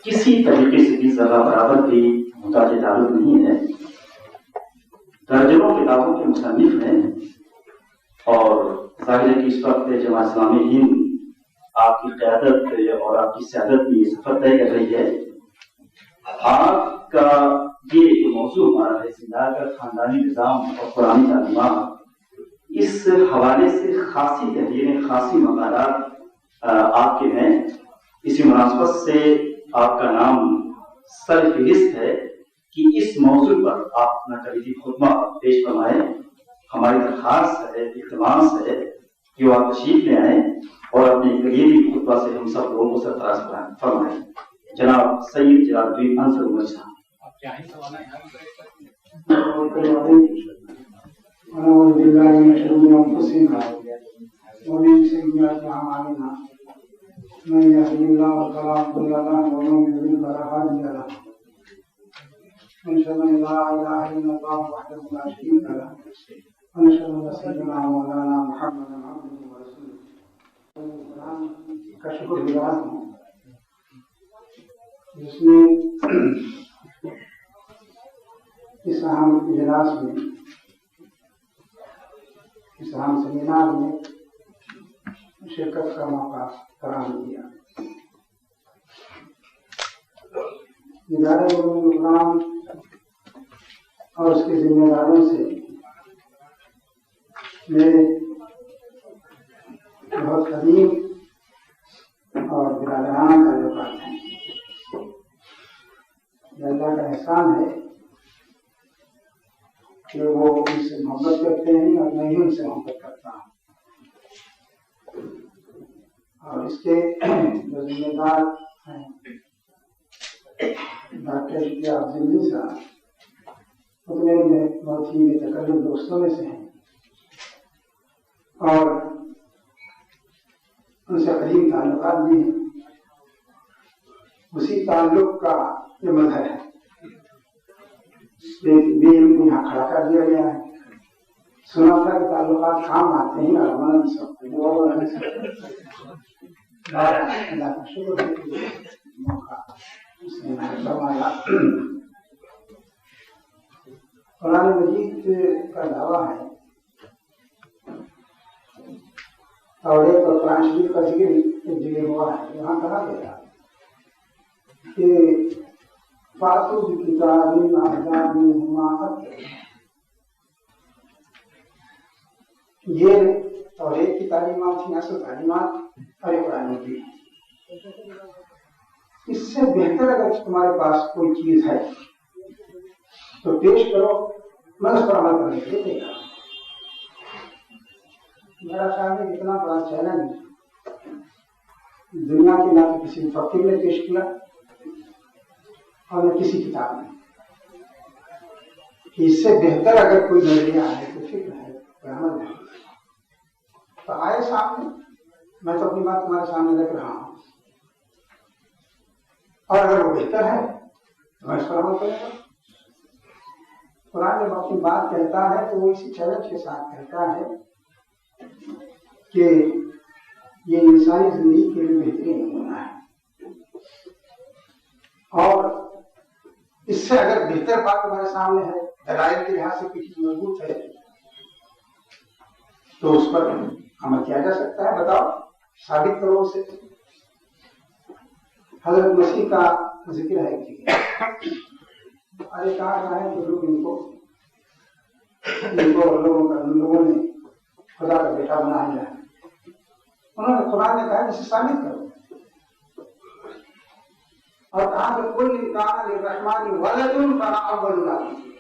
کسی طریقے سے بھی ذرہ برابر بھی محتاج تعلق نہیں ہے. درجنوں کتابوں کے مصنف ہیں اور ظاہر ہے کہ اس وقت جماعت اسلامی ہند آپ کی قیادت اور آپ کی سیادت میں یہ سفر طے کر رہی ہے. آپ کا یہ موضوع ہمارا ہے زندہ کا خاندانی نظام اور قرآن تعلیمات، اس حوالے سے خاصی تحریریں خاصی مقالات آپ کے ہیں. اسی مناسبت سے آپ کا نام سر فہرست ہے کہ اس موضوع پر آپ اپنا کلیدی خطبہ پیش فرمائیں. ہماری درخواست ہے، التماس ہے کہ وہ آپ تشریف لے آئیں اور اپنے کلیدی خطبہ سے ہم سب لوگوں کو سرفراز فرمائیں. جناب سید جلال الدین انصر عمر صاحب. أعوذ بالله من شرور أنفسنا ومن سيئات أعمالنا من يهده الله فلا مضل له ومن يضلل فلا هادي له ونشهد أن لا إله إلا الله وحده لا شريك له ونشهد أن سيدنا مولانا محمدا عبده ورسوله. کا شکر گزار ہوں جس نے اس اہم اجلاس میں، اس اہم سیمینار میں شرکت کا موقع فراہم کیا. ادارہ علوم القرآن اور اس کے ذمہ داروں سے میرے بہت قدیم اور برادرانہ تعلقات ہیں. اللہ کا احسان ہے کہ وہ ان سے محبت کرتے ہیں اور میں بھی ان سے محبت کرتا ہوں. اور اس کے جو ذمہ دار ہیں ڈاکٹر افضل صاحب، وہ تو میرے بہت ہی متقرب دوستوں میں سے ہیں اور ان سے قریب تعلقات بھی ہیں. اسی تعلق کا یہ مظہر ہے. یہاں کھڑا کر دیا گیا ہے. سنا تھا کہ تعلقات کام آتے ہیں اور اللہ کا شکر ہے موقع قرآن مجید کا دعویٰ ہے اور ایک قرآن شریف کا ذکر ایک جگہ ہوا ہے. وہاں کہا گیا کہ فاتو کتاب یہ اور ایک کی تعلیمات تھی، اصل تعلیمات اور قرآن کی. اس سے بہتر اگر تمہارے پاس کوئی چیز ہے تو پیش کرو، میں اس پر عمل کرنے کے لیے تیار ہوں. میرا خیال ہے اتنا بڑا چیلنج دنیا کے نہ تو کسی مفکر نے پیش کیا اور نہ کسی کتاب میں. اس سے بہتر اگر کوئی نظریہ ہے، کوئی فکر ہے، کوئی عمل ہے تو آئے سامنے. میں تو اپنی بات تمہارے سامنے رکھ رہا ہوں اور اگر وہ بہتر ہے تو میں اس پر عمل کروں گا. قرآن جب اپنی بات کہتا ہے تو وہ اسی چیلنج کے ساتھ کہتا ہے کہ یہ انسانی زندگی کے لیے بہترین ہونا ہے اور اس سے اگر بہتر بات ہمارے سامنے ہے، دلائل کے لحاظ سے کوئی چیز مضبوط ہے تو اس پر عمل کیا جا سکتا ہے. بتاؤ، ثابت کرو اسے. حضرت مسیح کا ذکر ہے کہ کہا گیا ہے کہ لوگ ان کو لوگوں نے خدا کا بیٹا بنایا ہے. انہوں نے قرآن نے کہا اسے ثابت کرو اور کہا کہ کوئی انکان للرحمن ولد فانا اول العابدین.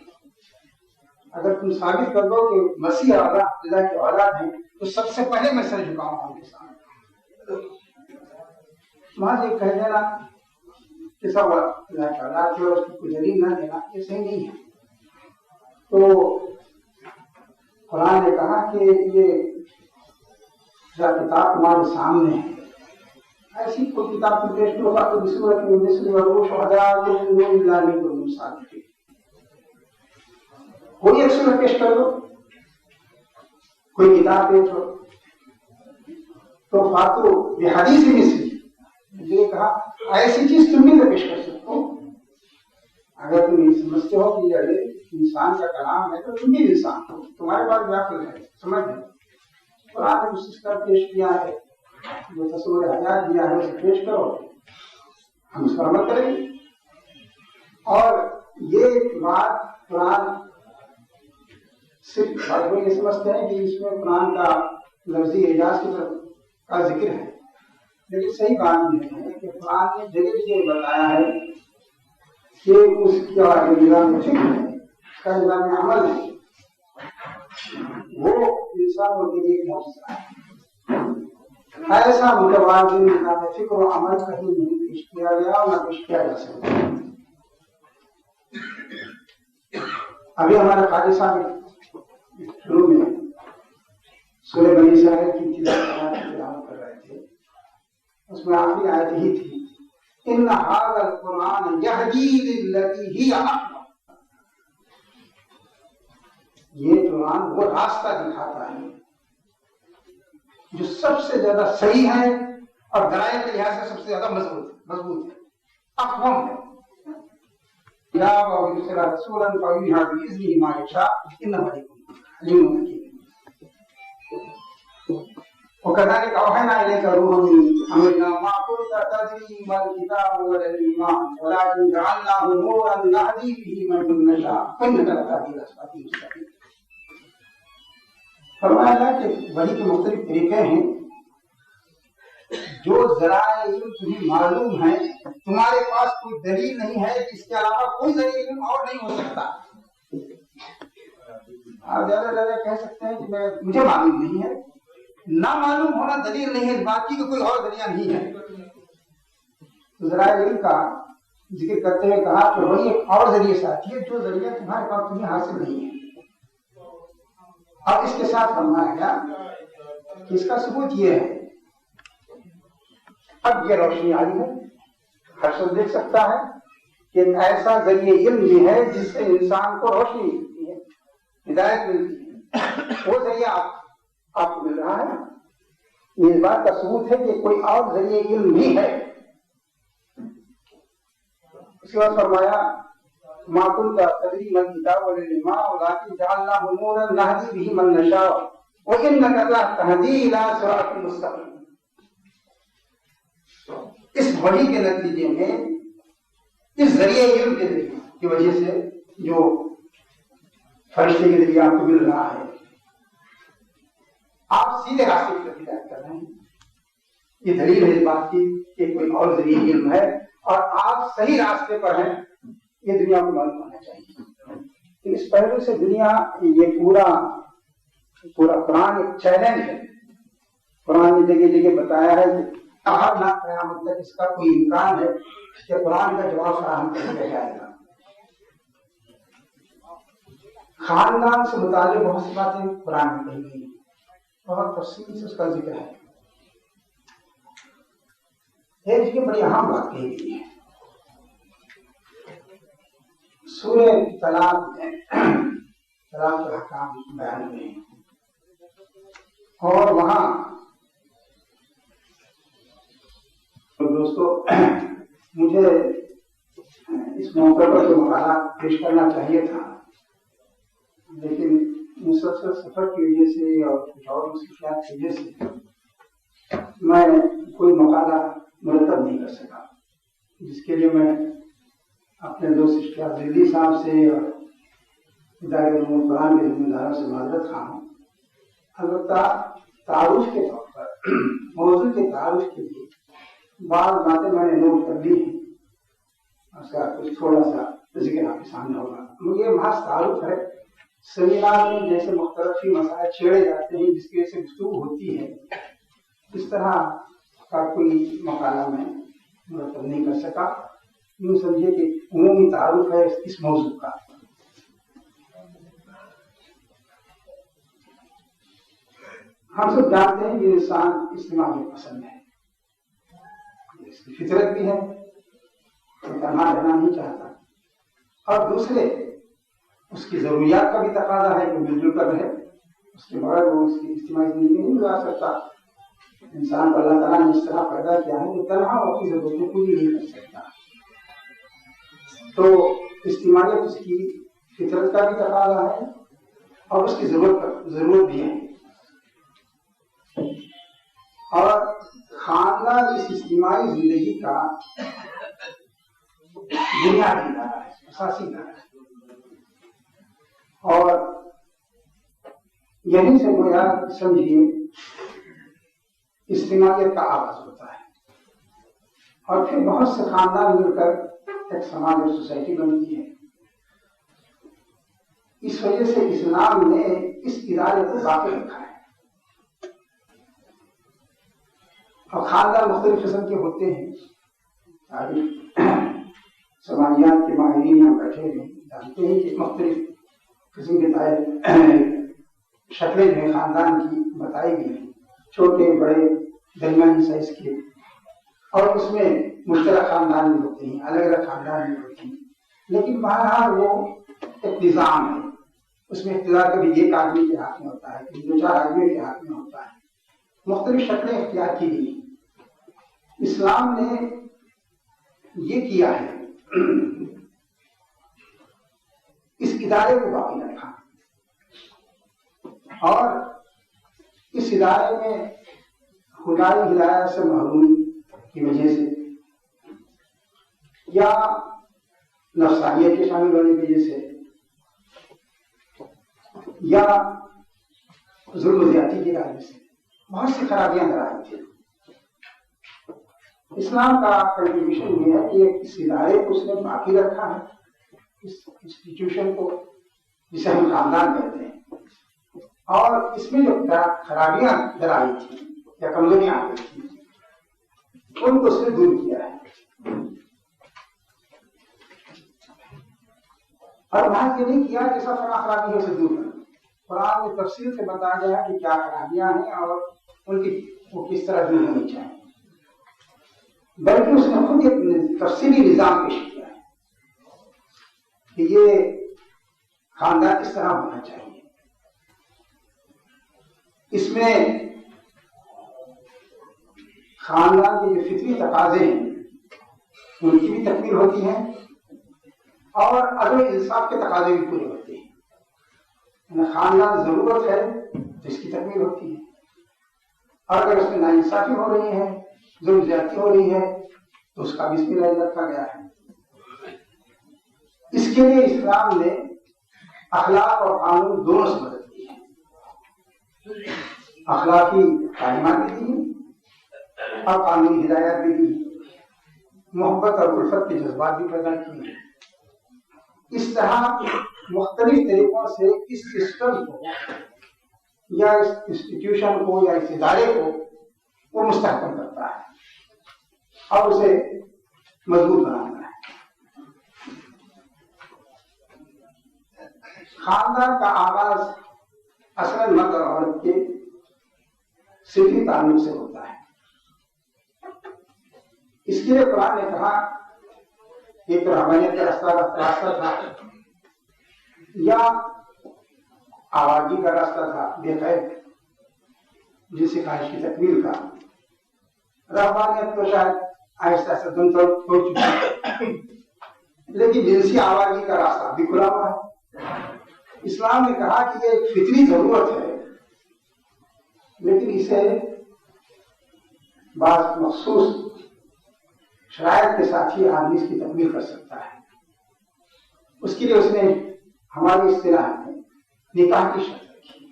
اگر تم ثابت کر دو کہ مسیح اللہ کی اولاد ہیں تو سب سے پہلے میں سر جھکاؤں گا ان کے سامنے. وہاں یہ کہہ دینا کہ سب اللہ کی اولاد ہے اور اس کو دلیل نہ دینا یہ صحیح نہیں ہے. تو قرآن نے کہا کہ یہ کتاب تمہارے سامنے ہے، ایسی کوئی کتاب تم پیش کرو تو بصورت من مثل وروح شہداء من دون اللہ ان کنتم صادقین. کوئی ایک سورت پیش کر دو، کوئی کتاب پیش کرو تو فاتو بحدیث مثلی، یہ کہا ایسی چیز تم بھی تو پیش کر سکتے ہو. اگر تم یہ سمجھتے ہو کہ یہ انسان کا کلام ہے تو تم بھی انسان ہو, تمہارے پاس بھی عقل ہے, سمجھ ہے. قرآن نے اس کا پیش کیا ہے, جو تصور حیات دیا ہے اسے پیش کرو, ہم اس پر عمل کریں گے. اور یہ بات قرآن صرف یہ سمجھتے ہیں کہ اس میں قرآن کا لفظی اعجاز کی طرف کا ذکر ہے, لیکن صحیح بات یہ ہے کہ قرآن نے جگہ جگہ بتایا ہے کہ اس کا نظام فکر ہے, اس کا نظام عمل ہے, وہ انسانوں کے لیے معجزہ ہے. ایسا متوازن نظام فکر و عمل کہیں نہیں پیش کیا گیا اور نہ پیش کیا جا سکتا. ابھی ہمارے قاضی صاحب شروع میں سورہ بنی اسرائیل کی تلاوت کر رہے تھے, اس میں آخری آیت ہی تھی ان ھذا القرآن یہدی للتی ہی اقوم. یہ قرآن وہ راستہ دکھاتا ہے جو سب سے زیادہ صحیح ہے اور دلائل کے لحاظ سے سب سے زیادہ مضبوط ہے, اقوم ہے. رسولا فیوحی بإذنہ ما یشاء انہ علیم حکیم. وكذلك أوحينا إليك روحا من أمرنا ما كنت تدري ما الكتاب ولا الإيمان ولكن جعلناه نورا نهدي به من نشاء إنك لتهدي إلى صراط مستقيم. فرمایا کہ وحی کے مختلف طریقے ہیں, جو ذرائع علم تمہیں معلوم ہے, تمہارے پاس کوئی دلیل نہیں ہے, اس کے علاوہ کوئی ذریعہ علم اور نہیں ہو سکتا. آپ زیادہ زیادہ کہہ سکتے ہیں کہ مجھے معلوم نہیں ہے, نہ معلوم ہونا دلیل نہیں ہے, باقی کا کوئی اور ذریعہ نہیں ہے. ذرائع علم کا ذکر کرتے ہوئے کہا کہ وہی ایک اور ذریعے ساتھی ہے جو ذریعہ تمہارے پاس تمہیں حاصل نہیں ہے. اب اس کے ساتھ فرمایا گیا کہ اس کا ثبوت یہ ہے, اب یہ روشنی آئی ہے, ہر شخص دیکھ سکتا ہے کہ ایک ایسا ذریعہ علم بھی ہے جس سے انسان کو روشنی ملتی ہے, ہدایت ملتی ہے. وہ ذریعہ آپ کو مل رہا ہے. یہ اس بات کا ثبوت ہے کہ کوئی اور ذریعہ علم بھی ہے. اس کے بعد فرمایا ما كنت تدري ما الكتاب ولا الإيمان ولكن جعلناه نورا نهدي به من نشاء وإنك لتهدي إلى صراط مستقيم. اس وحی کے نتیجے میں, اس ذریعے علم کے کی وجہ سے جو فرشتے کے ذریعے آپ کو مل رہا ہے, آپ سیدھے راستے کی طرف ہدایت کر رہے ہیں. یہ دلیل ہے اس بات کی کہ کوئی اور ذریعہ علم ہے اور آپ صحیح راستے پر ہیں, یہ دنیا کو معلوم ہونا چاہیے. اس پہلو سے دنیا یہ پورا قرآن ایک چیلنج ہے. قرآن نے جگہ جگہ بتایا ہے کہ ہر نہ قیامت تک اس کا کوئی امکان ہے کہ قرآن کا جواب فراہم کر دیا جائے گا. خاندان سے متعلق بہت سی باتیں قرآن میں کہی گئی, بہت تفصیل سے اس کا ذکر ہے. ایک جگہ بڑی اہم بات کہی گئی ہے سورہ طلاق میں, طلاق کے احکام بیان ہوئے ہیں, اور وہاں دوستو مجھے اس موقع پر جو مقالہ پیش کرنا چاہیے تھا, لیکن مسلسل سفر کی وجہ سے اور کچھ اور مصروفیات کی وجہ سے میں کوئی مقالہ مرتب نہیں کر سکا, جس کے لیے میں اپنے دوست اشتیاق زیدی صاحب سے اور ادارے علوم قرآن کے ذمہ داروں سے معذرت خواہ ہوں. البتہ تعارف کے طور پر, موضوع کے تعارف کے لیے بعض باتیں میں نے نوٹ کر لی ہیں, اس کا کچھ تھوڑا سا ذکر آپ کے سامنے ہوگا. یہ محض تعارف ہے. سیمینار میں جیسے مختلف مسائل چھیڑے جاتے ہیں جس کی وجہ سے گفتگو ہوتی ہے, اس طرح کا کوئی مقالہ میں مرتب نہیں کر سکا. یوں سمجھے کہ عمومی تعارف ہے اس موضوع کا. ہم سب جانتے ہیں کہ انسان اجتماع میں پسند ہے, اس کی فطرت بھی ہے, تنہا رہنا نہیں چاہتا, اور دوسرے اس کی ضروریات کا بھی تقاضا ہے کہ مل جل کر رہے, اس کے بغیر وہ اس کی اجتماعی زندگی نہیں گزار سکتا. انسان کو اللہ تعالیٰ نے اس طرح پیدا کیا ہے کہ تنہا وہ اپنی ضرورتیں پوری نہیں کر سکتا. تو اجتماعیت اس کی فطرت کا بھی تقاضا ہے اور اس کی ضرورت بھی ہے. اور خاندان اس اجتماعی زندگی کا بنیادی ادارہ ہے، اساسی ادارہ ہے. اور یہیں سے گویا سمجھیے اجتماعیت کا آغاز ہوتا ہے اور پھر بہت سے خاندان مل کر ایک سماج اور سوسائٹی بنتی ہے. اس وجہ سے اسلام نے اس ادارے کو باقی رکھا ہے. اور خاندان مختلف قسم کے ہوتے ہیں. سماجیات کے ماہرین یہاں بیٹھے ہیں، جانتے ہیں کہ مختلف قسم کے شکلیں جو ہیں خاندان کی بتائی گئی ہیں، چھوٹے بڑے درمیانی سائز کے. اور اس میں مشترک خاندان بھی ہوتے ہیں، الگ الگ خاندان بھی ہوتے ہیں. لیکن بہرحال وہ ایک نظام ہے. اس میں اقتدار کبھی ایک آدمی کے ہاتھ میں ہوتا ہے، کبھی 2-4 آدمیوں کے ہاتھ میں ہوتا ہے. مختلف شکلیں اختیار کی گئی. اسلام نے یہ کیا ہے، اس ادارے کو باقی رکھا اور اس ادارے میں خدائی ہدایت سے محروم کی وجہ سے یا نفسانیت کے شامل ہونے کی وجہ سے یا ظلم و زیادتی کی وجہ سے بہت سی خرابیاں در آئی تھیں. اسلام کا کنٹریبیوشن یہ ہے کہ اس ادارے کو اس نے باقی رکھا ہے، اس انسٹیٹیوشن کو جسے ہم خاندان کہتے ہیں. اور اس میں جو خرابیاں در آئی تھیں یا کمزوریاں آ گئی تھیں ان کو اس نے دور کیا ہے. اور بات یہ نہیں کیا کہ سب خرابیوں سے دور کرنا. قرآن میں تفصیل سے بتایا گیا کہ کیا خرابیاں ہیں اور ان کی وہ کس طرح دور ہونی چاہیے، بلکہ اس نے خود ایک تفصیلی نظام پیش کیا ہے کہ یہ خاندان اس طرح ہونا چاہیے. اس میں خاندان کے جو فطری تقاضے ہیں ان کی بھی تکمیل ہوتی ہے اور عدل انصاف کے تقاضے بھی پورے ہوتے ہیں. خاندان ضرورت ہے تو اس کی تکمیل ہوتی ہے، اور اگر اس میں ناانصافی ہو رہی ہے، ظلم زیادتی ہو رہی ہے تو اس کا بھی اس میں رکھا گیا ہے. اس کے لیے اسلام نے اخلاق اور قانون دونوں سے مدد کی ہے. اخلاقی تعلیمات بھی دی اور قانونی ہدایات بھی دی، محبت اور الفت کے جذبات بھی پیدا کیے. اس طرح مختلف طریقوں سے اس سسٹم کو یا اس انسٹیٹیوشن کو یا اس ادارے کو وہ مستحکم کرتا ہے اور اسے مضبوط بناتا ہے. خاندان کا آغاز اصل مرد اور عورت کے صحیح تعلق سے ہوتا ہے. اس کے لیے قرآن نے کہا ایک تو رحمانیت کا راستہ تھا یا آوازی کا راستہ تھا بے قید جس سے خواہش کی تکمیل کا. رحمانیت تو شاید آہستہ آہستہ دم توڑ چکی ہے، لیکن جنسی آوازی کا راستہ بھی کھلا ہوا ہے. اسلام نے کہا کہ یہ ایک فطری ضرورت ہے لیکن اسے بعض مخصوص شرائط کے ساتھ ہی آدمی اس کی تکمیل کر سکتا ہے. اس کے لیے اس نے ہماری اصطلاح میں نکاح کی شرط رکھی،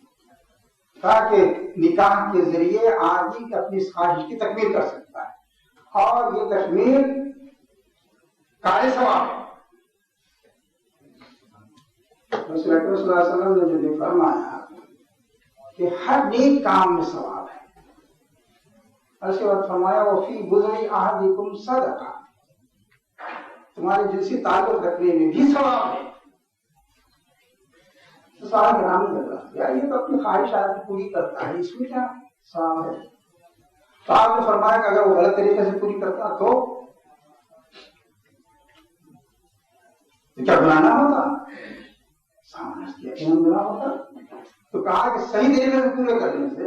کہا کہ نکاح کے ذریعے آدمی اپنی اس خواہش کی تکمیل کر سکتا ہے اور یہ تکمیل قائل ثواب ہے. رسول اکرم صلی اللہ علیہ وسلم نے جو فرمایا کہ ہر نیک کام میں ثواب ہے، اس کے بعد فرمایا وفی بضع احدکم صدقہ، تمہارے جنسی تعلق رکھنے میں بھی ثواب ہے. تو سارا گرامی لگا یار یہ تو اپنی خواہش آدمی پوری کرتا ہے، اس میں کیا ثواب ہے؟ تو آپ نے فرمایا کہ اگر وہ غلط طریقے سے پوری کرتا تو کیا گناہ ہوتا؟ گناہ ہوتا. تو کہا کہ صحیح طریقے سے پورے کرنے سے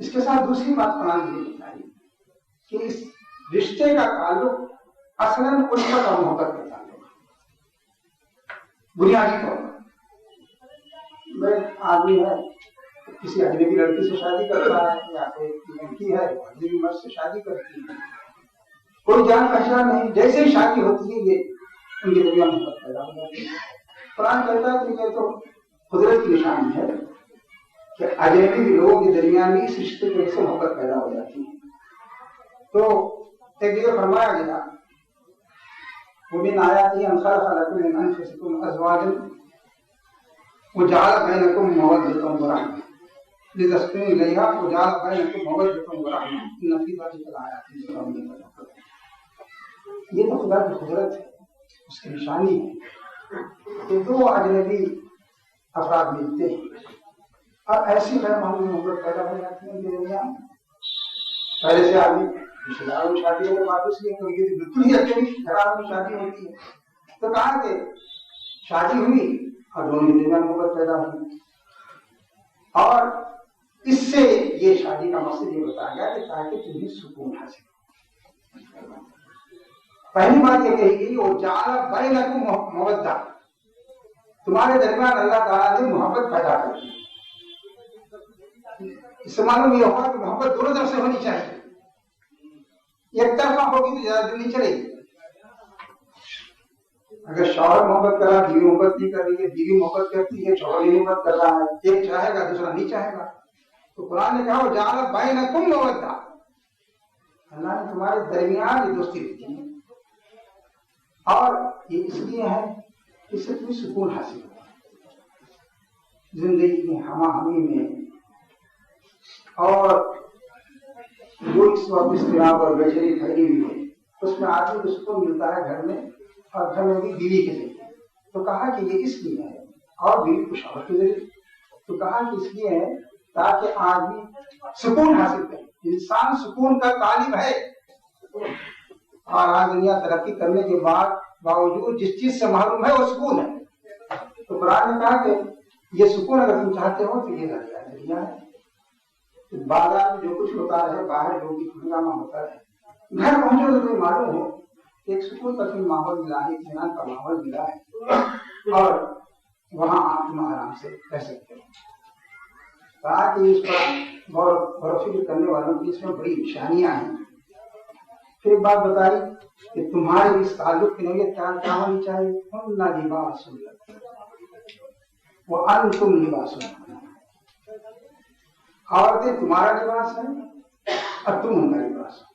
اس کے ساتھ دوسری بات قرآن یہ بتائی کہ اس رشتے کا تعلق اصلاً الفت اور محبت کا تعلق بنیادی طور پر آدمی ہے کسی اجنبی لڑکی سے شادی کرتا ہے یا کوئی لڑکی ہے اجنبی مرد سے شادی کرتی ہے، کوئی جان پہچان نہیں، جیسے ہی شادی ہوتی ہے یہ ان کے درمیان محبت پیدا ہو جاتی ہے۔ قرآن کہتا ہے کہ یہ تو قدرت کی نشانی ہے کہ اجنبی لوگوں کے درمیان بھی اس رشتے کی وجہ سے محبت پیدا ہو جاتی ہے۔ تو ایک جگہ فرمایا گیا ومن آیاتہ ان خلق لکم من انفسکم ازواجا وجعل بینکم مودۃ ورحمۃ لتسکنوا الیہا وجعل بینکم مودۃ ورحمۃ ان فی ذلک لآیات لقوم یتفکرون۔ یہ تو خدا کی قدرت ہے، اس کی نشانی ہے کہ دو اجنبی افراد ملتے ہیں اور ایسی غیر معمولی محبت پیدا ہو جاتی ہے ان کے درمیان۔ پہلے سے آدمی رشتے داروں میں شادی ہونے واپس نہیں تو یہ بالکل ہی اچھی گھرانوں میں شادی ہوتی ہے، تو کہا کہ شادی ہوئی اور دونوں کے درمیان محبت پیدا ہوئی، اور اس سے یہ شادی کا مقصد یہ بتایا گیا کہ تاکہ تمہیں سکون حاصل۔ پہلی بات یہ کہی گئی وہ جعل بینکم مودۃ، تمہارے درمیان اللہ تعالیٰ نے محبت پیدا کر دی۔ اس سے معلوم یہ ہوگا کہ محبت دونوں طرف سے ہونی چاہیے، ایک طرفہ ہوگی تو زیادہ دن نہیں چلے گی۔ اگر شوہر محبت کر رہا بیوی محبت نہیں کر رہی ہے، بیوی محبت کرتی ہے شوہر نہیں محبت کر رہا ہے، ایک چاہے گا دوسرا نہیں چاہے گا، تو قرآن نے کہا وہ جعل بینکم مودۃ، اللہ نے تمہارے درمیان یہ دوستی رکھی ہے، اور یہ اس لیے ہے کہ اس سے تمہیں سکون حاصل ہو زندگی میں، ہمہ ہمی میں، اور جو اس وقت اضطراب اور بےچینی پھیلی ہوئی ہے اس میں آدمی کو سکون ملتا ہے گھر میں، اور گھر میں بھی بیوی کے ذریعے۔ تو کہا کہ یہ اس لیے ہے، اور بیوی کو شوہر کے ذریعے، تو کہا کہ اس لیے ہے تاکہ آدمی سکون حاصل کرے۔ انسان سکون کا طالب ہے، اور آج دنیا ترقی کرنے کے باوجود جس چیز سے محروم ہے وہ سکون ہے۔ تو قرآن نے کہا کہ یہ سکون اگر تم چاہتے ہو تو یہ ذریعہ ہے۔ بازار میں جو کچھ ہوتا رہے، باہر جو بھی ہنگامہ ہوتا رہے، گھر پہنچو تو تمہیں معلوم ہو ایک سکون کا تمہیں ماحول ملا ہے، اطمینان کا ماحول ملا ہے، اور وہاں آپ تم آرام سے رہ سکتے ہو۔ کہا کہ اس پر غور و فکر کرنے والوں کی اس میں بڑی نشانیاں ہیں۔ پھر ایک بات بتائی کہ تمہارے اس تعلق کی نوعیت کیا ہونی چاہیے، ہن لباس وانتم لباس، عورتیں تمہارا لباس ہے اور تم ان کا لباس ہو۔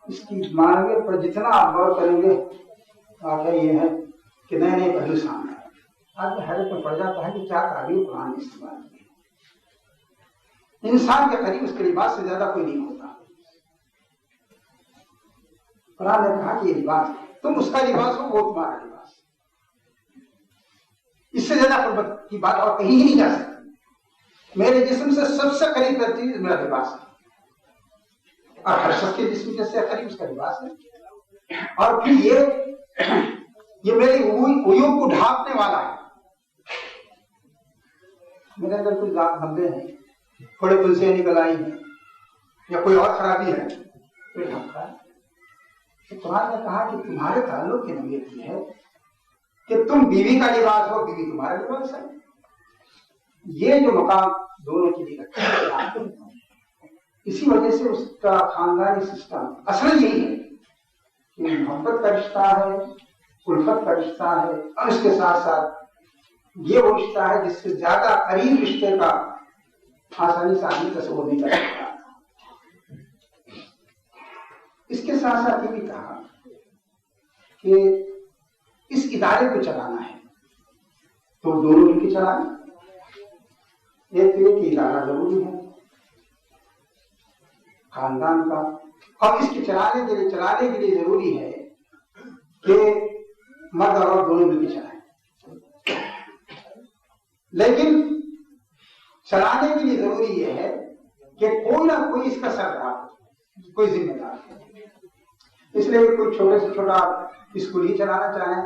اس کی معنویت پر جتنا آپ غور کریں گے واقعہ یہ ہے کہ نئے نئے پہلو سامنے آئے۔ آج حیرت میں پڑ جاتا ہے کہ کیا تعبیر قرآن نے استعمال کی ہے۔ انسان کے قریب اس کے لباس سے زیادہ کوئی نہیں ہوتا۔ قرآن نے کہا کہ یہ لباس تم اس کا لباس ہو، وہ تمہارا لباس۔ اس سے زیادہ قربت کی بات اور کہیں ہی نہیں جا سکتی۔ میرے جسم سے سب سے قریب چیز میرا لباس ہے، اور ہر شخص کے جسم سے قریب اس کا لباس ہے، اور پھر یہ میری عیوب کو ڈھانپنے والا ہے۔ میرے اندر کوئی ذات بندے ہیں، تھوڑے پلسیں نکل آئی ہیں یا کوئی اور خرابی ہے تو ڈھانپتا ہے۔ تو قرآن نے کہا کہ تمہارے تعلق کی نوعیت یہ ہے کہ تم بیوی کا لباس ہو، بیوی تمہارا لباس ہے۔ یہ جو مقام دونوں کے لیے رکھا ہے، اسی وجہ سے اس کا خاندانی سسٹم اصل یہی ہے کہ محبت کا رشتہ ہے، الفت کا رشتہ ہے، اور اس کے ساتھ ساتھ یہ وہ رشتہ ہے جس سے زیادہ قریب رشتے کا آسانی سے آدمی تصور نہیں کر سکتا۔ اس کے ساتھ ساتھ یہ بھی کہا کہ اس ادارے کو چلانا ہے تو دونوں مل کے چلانا۔ ایک تو یہ کہ ادارہ ضروری ہے خاندان کا، اور اس کے چلانے کے لیے ضروری ہے کہ مرد اور عورت دونوں مل کے چلائیں۔ لیکن چلانے کے لیے ضروری یہ ہے کہ کوئی نہ کوئی اس کا سردار ہو، کوئی ذمہ دار ہو۔ اس لیے کہ کوئی چھوٹے سے چھوٹا اسکول ہی چلانا چاہے،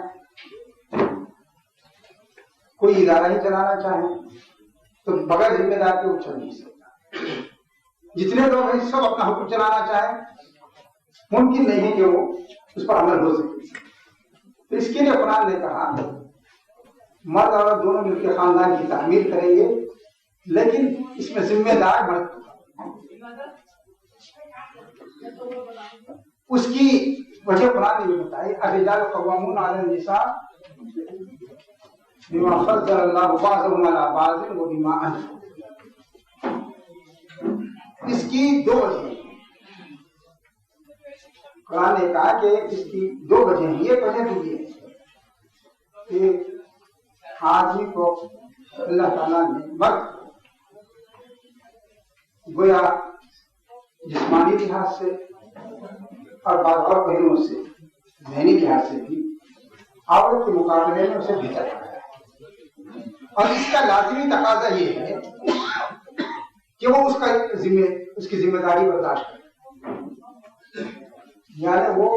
کوئی ادارہ ہی چلانا چاہے، تو بغیر ذمہ دار کے وہ چل نہیں سکتا۔ جتنے لوگ ہیں سب اپنا حکم چلانا چاہیں، ممکن نہیں ہے کہ وہ اس پر عمل ہو سکے. تو اس کے لیے قرآن نے کہا مرد اور عورت دونوں مل کے خاندان کی تعمیر کریں گے، لیکن اس میں ذمہ دار مرد ہوگا. اس کی وجہ قرآن نے یہ بتائی الرجال قوامون علی النساء بما فضل اللہ بعضهم علی بعض وبما انفقوا. اس کی دو وجہ ہیں. قرآن نے کہا کہ اس کی دو وجہ ہیں. یہ وجہ تو یہ ہے کہ آدمی کو اللہ تعالیٰ نے مرد گویا جسمانی لحاظ سے اور بعض اور پہلوؤں سے ذہنی لحاظ سے بھی عورت کے مقابلے میں اسے بہتر رکھا ہے. اور اس کا لازمی تقاضا یہ ہے کہ وہ اس کی ذمہ داری برداشت کرے. یعنی وہ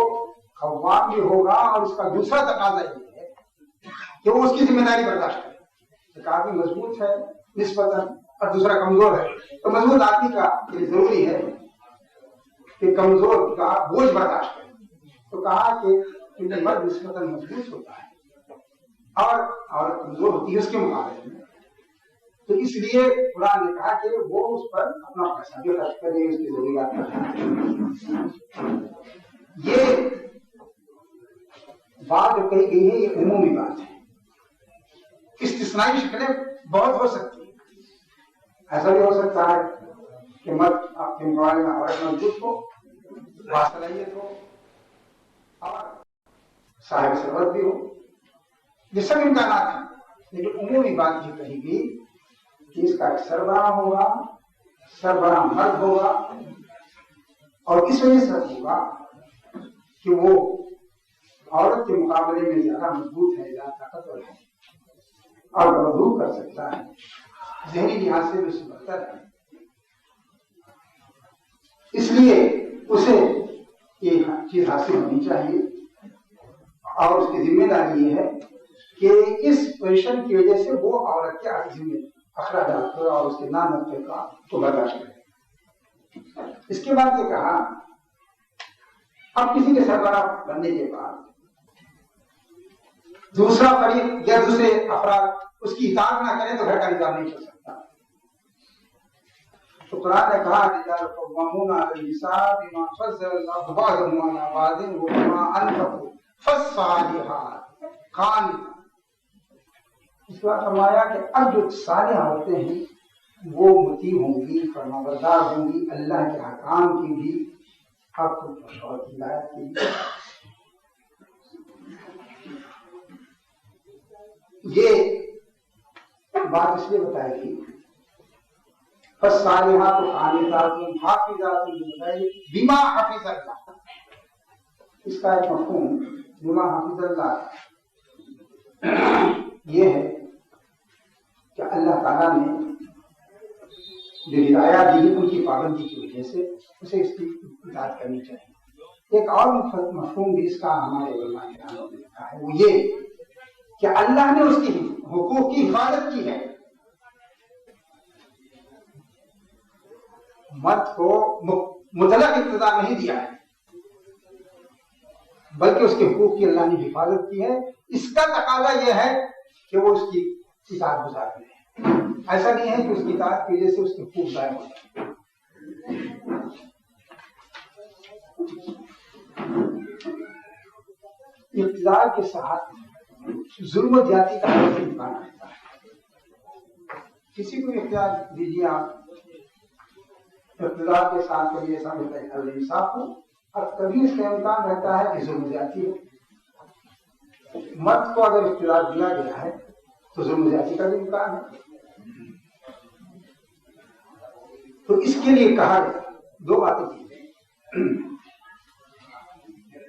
قوام بھی ہوگا اور اس کا دوسرا تقاضا یہ ہے کہ وہ اس کی ذمہ داری برداشت کرے. ایک آدمی مضبوط ہے نسبتاً اور دوسرا کمزور ہے، تو مضبوط آدمی کا یہ ضروری ہے کہ کمزور کا بوجھ برداشت کرے. تو کہا کہ کیونکہ مرد نسبتاً مضبوط ہوتا ہے اور عورت کمزور ہوتی ہے اس کے مقابلے میں، تو اس لیے قرآن نے کہا کہ وہ اس پر اپنا پیسہ بھی خرچ کرے، اس کی ضروریات پر. یہ بات جو کہی گئی ہے یہ عمومی بات ہے. استثنائی شکلیں بہت ہو سکتی ہیں. ایسا بھی ہو سکتا ہے کہ مرد آپ کے مقابلے میں عورت مضبوط ہو، باصلاحیت ہو اور صاحب ثروت بھی ہو. یہ سب امکانات ہیں، لیکن عمومی بات یہ کہی گئی کہ اس کا ایک سربراہ ہوگا، سربراہ مرد ہوگا، اور اس وجہ سے ہوگا کہ وہ عورت کے مقابلے میں زیادہ مضبوط ہے، زیادہ طاقتور ہے اور مدعو کر سکتا ہے، ذہنی لحاظ سے بھی اس سے بہتر ہے. اس لیے اسے یہ چیز حاصل ہونی چاہیے اور اس کی ذمہ داری یہ ہے کہ اس پوزیشن کی وجہ سے وہ عورت کے ذمہ اخراجات اور اس کے نام رکھنے کا تو برداشت کرے. اس کے بعد یہ کہا اب کسی کے سربراہ بننے کے بعد دوسرا فریق یا دوسرے افراد اس کی اطاعت نہ کریں تو گھر کا نظام نہیں چل سکتا. تو قرآن نے کہا الرجال قوامون علی النساء بما فضل اللہ بعضهم علی بعض وبما انفقوا فالصالحات قانتات. اس کے بعد فرمایا کہ اب جو صالح عورتیں ہیں وہ مطیع ہوں گی، فرمانبردار ہوں گی اللہ کے احکام کی بھی اور شوہر کی ہدایت کی بھی. یہ بات اس لیے بتائی گی فالصالحات قانتات حافظات للغیب بما حفظ اللہ. اس کا ایک مفہوم بما حفظ اللہ یہ ہے کہ اللہ تعالیٰ نے جو ہدایات دی ان کی پابندی کی وجہ سے اسے اس کی اطاعت کرنی چاہیے. ایک اور مفہوم بھی اس کا ہمارے علماء کرام نے لکھا ہے، وہ یہ کہ اللہ نے اس کی حقوق کی حفاظت کی ہے. مرد کو مطلق اقتدار نہیں دیا ہے بلکہ اس کے حقوق کی اللہ نے حفاظت کی ہے. اس کا تقاضا یہ ہے کہ وہ اس کی اطاعت گزار کرے. ایسا نہیں ہے کہ اس کی اطاعت کی وجہ سے اس کے حقوق ضائع ہو جائیں. اقتدار کے ساتھ ظلم و زیادتی کا امکان رہتا ہے. کسی کو بھی اختیار دیجیے آپ، اقتدار کے ساتھ کبھی ایسا ہوتا ہے انصاف ہو اور کبھی اس کا امکان رہتا ہے کہ ظلم و زیادتی ہو. مرد کو اگر اقتدار دیا گیا ہے تو ظلم و زیادتی کا بھی امکان ہے. تو اس کے لیے کہا گیا دو باتیں کی گئی.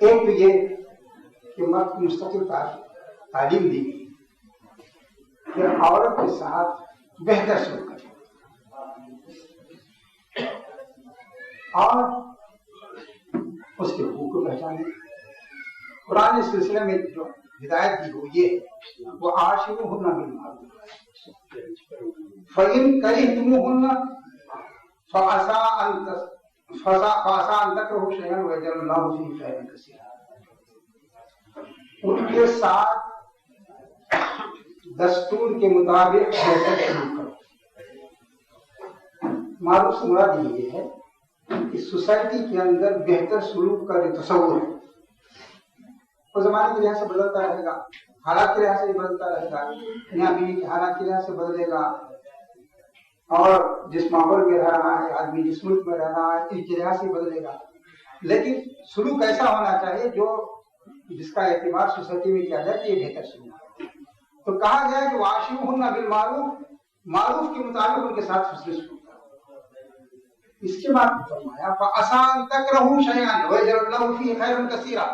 ایک تو یہ کہ مرد کو مستقل تعلیم دی گئی کہ عورت کے ساتھ بہتر سلوک کرے اور اس کے حقوق کو پہچانے. قرآن اس سلسلے میں جو ہدایت دی وہ یہ ہے وہ عاشروہن بالمعروف فإن کرہتموہن فعسى أن تكرهوا شيئا ويجعل الله فيه خيرا كثيرا. ان کے ساتھ دستور کے مطابق بہتر سلوک کرو. معروف سے مراد یہ ہے کہ سوسائٹی کے اندر بہتر سلوک کا جو تصور ہے وہ زمانے کے لحاظ سے بدلتا رہے گا، حالات کے لحاظ سے بدلتا رہے گا، میاں بیوی کے حالات کے لحاظ سے بدلے گا، اور جس ماحول میں رہ رہا ہے آدمی، جس ملک میں رہ رہا ہے اس کے لحاظ سے بدلے گا. لیکن سلوک ایسا ہونا چاہیے جو جس کا اعتبار سوسائٹی میں کیا جائے کہ یہ بہتر سلوک ہے. تو کہا گیا کہ واشیوہن بالمعروف، معروف کے مطابق ان کے ساتھ حسن سلوک کرو. اس کے بعد فرمایا فعسى أن تكرهوا شيئا ويجعل الله فيه خيرا كثيرا.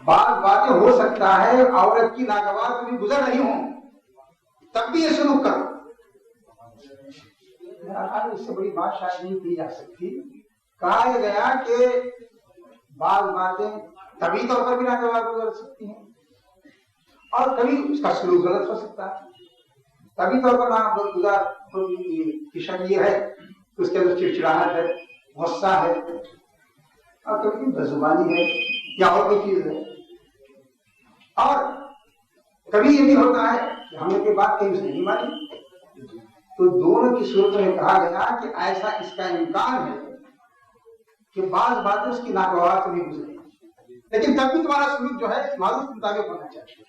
بعض باتیں ہو سکتا ہے عورت کی ناگوار کبھی گزر رہی ہوں تب بھی یہ سلوک کرو. میرا خیال اس سے بڑی بات شاید نہیں کی جا سکتی. کہا یہ گیا کہ بعض باتیں طبی طور پر بھی ناگوار گزر سکتی ہیں اور کبھی اس کا سلوک غلط ہو سکتا ہے. طبی طور پر ناگوار کی شکل یہ ہے کہ اس کے اندر چڑچڑاہٹ ہے، غصہ ہے، اور کبھی بدزبانی ہے یا اور کوئی چیز ہے. اور کبھی یہ بھی ہوتا ہے کہ ہم نے کوئی بات کہیں اس نے نہیں مانی. تو دونوں کی صورت میں کہا گیا کہ ایسا اس کا امکان ہے کہ بعض باتیں اس کی ناگوار سے نہیں گزرے، لیکن تب بھی تمہارا سلوک جو ہے معروف کے مطابق ہونا چاہیے.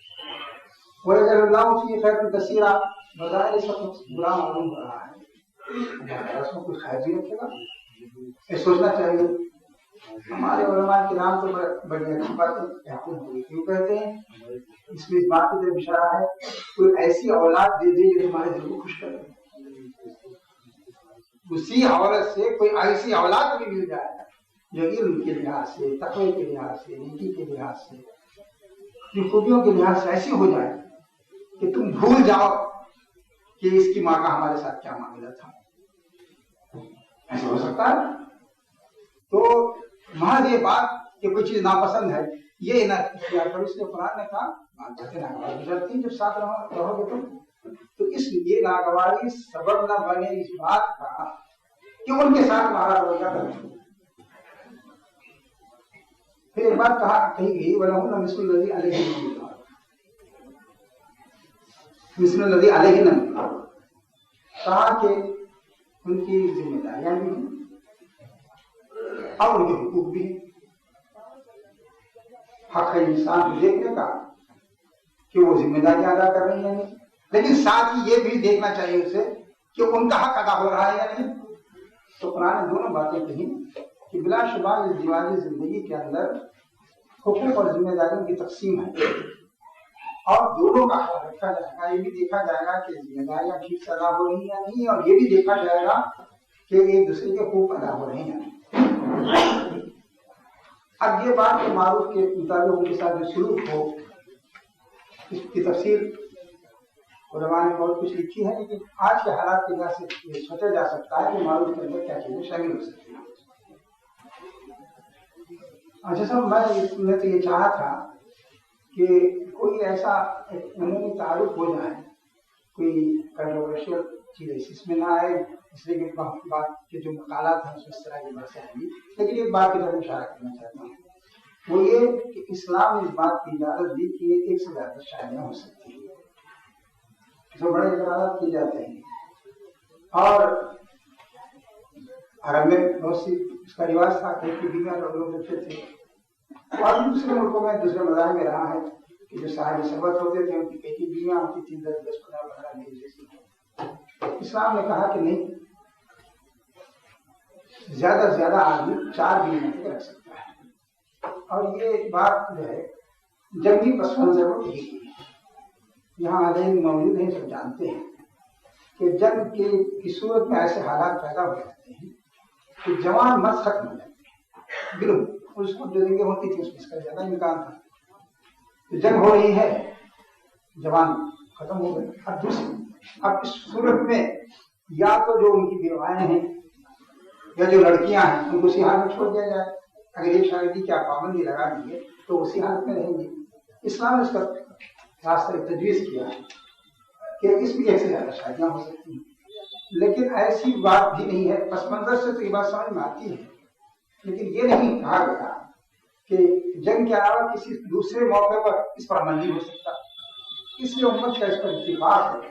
وَيَجْعَلُ اللَّهُ فِيهِ خَيْرًا كَثِيرًا. بظاہر یہ سب برا معلوم ہو رہا ہے، اس میں کوئی خیر بھی رکھے گا، یہ سوچنا چاہیے. ہمارے علماء کرام تو بڑی اچھی باتیں کہتے ہیں. کیوں کہتے ہیں؟ اس میں اس بات کی طرف اشارہ ہے کوئی ایسی اولاد دے دے جو تمہارے دل کو خوش کرے. اسی عورت سے کوئی ایسی اولاد بھی مل جائے جو علم کے لحاظ سے، تقوی کے لحاظ سے، نیکی کے لحاظ سے، جو خوبیوں کے لحاظ سے ایسی ہو جائے کہ تم بھول جاؤ کہ اس کی ماں کا ہمارے ساتھ کیا معاملہ تھا. ایسا ہو سکتا ہے. تو محض یہ بات کہ کوئی چیز ناپسند ہے یہ نہ اختیار کرو. اس لیے قرآن نے کہا باتیں ناگوار گزرتی جب ساتھ رہو گے تم. تو اس لیے ناگواری سبب نہ بنے اس بات کا کہ ان کے ساتھ تمہارا رویہ کرو. پھر ایک بات کہی گئی وَلَهُنَّ مِثْلُ الَّذِي عَلَيْهِنَّ بِالْمَعْرُوفِ. مثل الذی علیہن، کہا کہ ان کی ذمہ داریاں بھی ہیں اور ان کے حقوق بھی ہیں. حق ہے انسان کو دیکھنے کا کہ وہ ذمہ داریاں ادا کر رہی ہیں، لیکن ساتھ ہی یہ بھی دیکھنا چاہیے اسے کہ ان کا حق ادا ہو رہا ہے یا نہیں. تو قرآن نے دونوں باتیں کہی کہ بلا شبہ ازدواجی زندگی کے اندر حقوق اور ذمہ داریوں کی تقسیم ہے اور دونوں کا خیال رکھا جائے گا. یہ بھی دیکھا جائے گا کہ ذمہ داریاں ٹھیک سے ادا ہو رہی ہیں یا نہیں، اور یہ بھی دیکھا جائے گا کہ ایک دوسرے کے حقوق ادا ہو رہے ہیں یا نہیں. اب یہ بات کہ معروف کے مطابق ان کے ساتھ جو سلوک ہو اس کی تفصیل علماء نے بہت کچھ لکھی ہے، لیکن آج کے حالات کے لحاظ سے یہ سوچا جا سکتا ہے کہ معروف کے اندر کیا چیزیں شامل ہو سکتی ہیں. اچھا صاحب، میں تو یہ چاہا تھا کہ کوئی ایسا عمومی تعارف ہو جائے، کوئی کنٹروورشل چیز اس میں نہ آئے، اس لیے کہ بات کے جو مقالات ہیں اس طرح کی باتیں آئیں گی. لیکن ایک بات کی طرف اشارہ کرنا چاہتا ہوں، وہ یہ کہ اسلام نے اس بات کی اجازت دی کہ ایک سے زیادہ شادیاں ہو سکتی ہیں، جو بڑے اقرارات کیے جاتے ہیں. اور عرب میں بہت سی اس کا رواج تھا کہ بیویاں لوگ رکھتے تھے، اور دوسرے ملکوں میں دوسرے مذاہب میں رہا ہے کہ جو صاحب ثروت ہوتے تھے ان کی کئی بیویاں ہوتی تھیں، 10 15 بیوی جیسی. اسلام نے کہا کہ نہیں، زیادہ سے زیادہ آدمی 4 بیویاں تک رکھ سکتا ہے. اور یہ بات جو ہے جنگی پس منظر میں کہی گئی ہے. یہاں علیہ موجود ہیں، سب جانتے ہیں کہ جنگ کی صورت میں ایسے حالات پیدا ہو جاتے ہیں کہ جوان مرد ختم ہو جاتے ہیں. بالکل اس کو جو جنگیں ہوتی تھی اس کا زیادہ امکان تھا. تو جنگ ہو رہی ہے، جوان ختم ہو گئے. اب اس صورت میں یا تو جو ان کی بیوائیں ہیں یا جو لڑکیاں ہیں ان کو اسی حال میں چھوڑ دیا جائے. اگر ایک شادی کی آپ پابندی لگا دیے تو اسی حالت میں رہیں گی. اسلام نے اس کا راستہ تجویز کیا ہے کہ اس میں ایک سے زیادہ شادیاں ہو سکتی ہیں. لیکن ایسی بات بھی نہیں ہے. پس منظر سے تو یہ بات سمجھ میں آتی ہے، لیکن یہ نہیں کہا گیا کہ جنگ کے علاوہ کسی دوسرے موقع پر اس پر عمل نہیں ہو سکتا. اس لیے امت کا اس پر اتفاق ہے.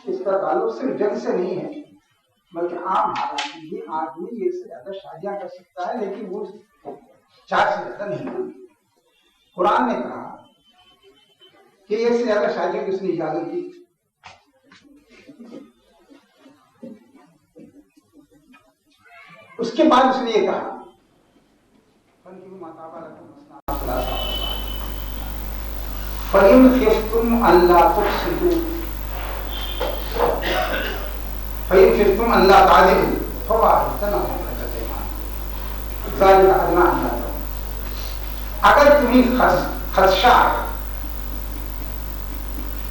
اس کا تعلق صرف جنگ سے نہیں ہے بلکہ عام حالات میں بھی آدمی ایک سے زیادہ شادیاں کر سکتا ہے، لیکن وہ 4 سے زیادہ نہیں. قرآن نے کہا کہ ایک سے زیادہ شادیوں کی اس نے اجازت دی. اس کے بعد اس نے یہ کہا فَإِنْ خِفْتُمْ أَلَّا تُقْسِطُوا فَإِنْ خِفْتُمْ أَلَّا تَعْدِلُوا فَوَاحِدَةً أَوْ مُعْتَدِلَةً ذَلِكَ أَدْنَىٰ أَلَّا تَعُولُوا. اگر تمہیں خدشہ ہے